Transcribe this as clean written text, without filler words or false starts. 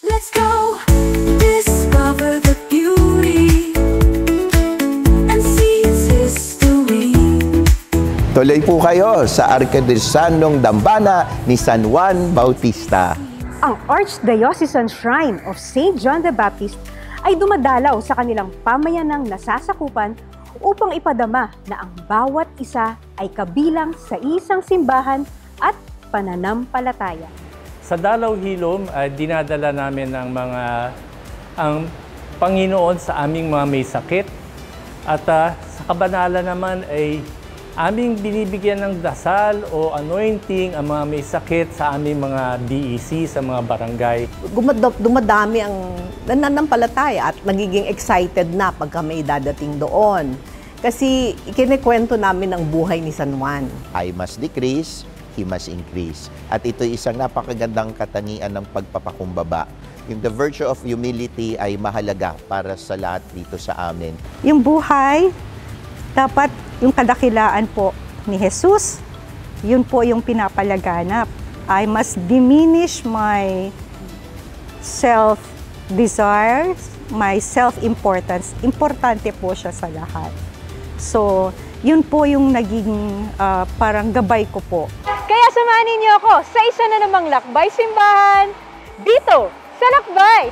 Let's go discover the beauty and see its history. Tuloy po kayo sa Arkadiosanong Dambana ni San Juan Bautista. Ang Archdiocesan Shrine of St. John the Baptist ay dumadalaw sa kanilang pamayanang nasasakupan upang ipadama na ang bawat isa ay kabilang sa isang simbahan at pananampalataya. Sa Dalaw Hilom, dinadala namin ang Panginoon sa aming mga may sakit. At sa kabanalan naman ay aming binibigyan ng dasal o anointing ang mga may sakit sa aming mga DEC, sa mga barangay. Dumadami ang nananampalataya at nagiging excited na pagka may dadating doon. Kasi ikinikwento namin ang buhay ni San Juan. I must decrease, he must increase. At ito isang napakagandang katangian ng pagpapakumbaba. Yung the virtue of humility ay mahalaga para sa lahat dito sa amin. Yung buhay, dapat yung kadakilaan po ni Jesus, yun po yung pinapalaganap. I must diminish my self-desires, my self-importance. Importante po siya sa lahat. So, yun po yung naging parang gabay ko po. Kaya samahan niyo ako sa isa na namang lakbay simbahan dito sa Lakbay!